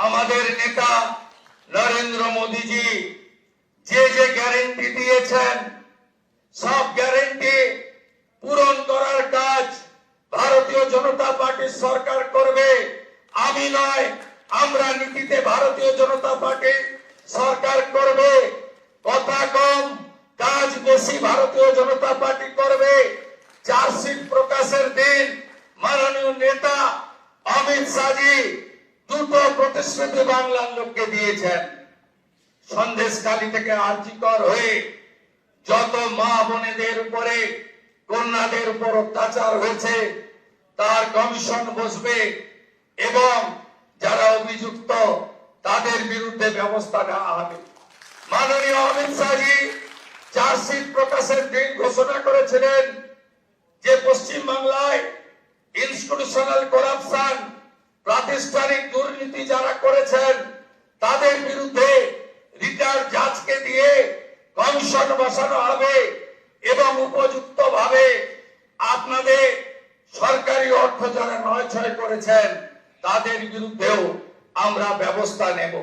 আমাদের নেতা নরেন্দ্র মোদীজি যে যে গ্যারেন্টি দিয়েছেন সব গ্যারেন্টি পূরণ করার কাজ ভারতীয় জনতা পার্টির সরকার করবে। আমি নয়, আমরা নীতিতে ভারতীয় জনতা পার্টি সরকার করবে। কথা কম কাজ বেশি ভারতীয় জনতা পার্টি করবে। চার্জশিট প্রকাশের দিন মাননীয় নেতা অমিত শাহজি দুটো প্রতিশ্রুতি বাংলার লোককে দিয়েছেন। সন্দেশখালী থেকে আর্জিকর হয়ে যত মা বোনেদের উপরে কন্যাদের উপর অত্যাচার হয়েছে তার কমিশন বসবে এবং যারা অভিযুক্ত তাদের বিরুদ্ধে ব্যবস্থা নেওয়া হবে। মাননীয় অমিত শাহজি চার্জশিট প্রকাশের দিন ঘোষণা করেছিলেন যে পশ্চিম বাংলায় ইনস্টিটিউশনাল করাপশন প্রাতিষ্ঠানিক দুর্নীতি যারা করেছেন তাদের বিরুদ্ধে রিটায়ার্ড জাজকে দিয়ে কমিশন বসানো হবে এবং উপযুক্ত ভাবে আপনাদের সরকারি অর্থ যারা নয় ছয় করেছেন তাদের বিরুদ্ধেও আমরা ব্যবস্থা নেব।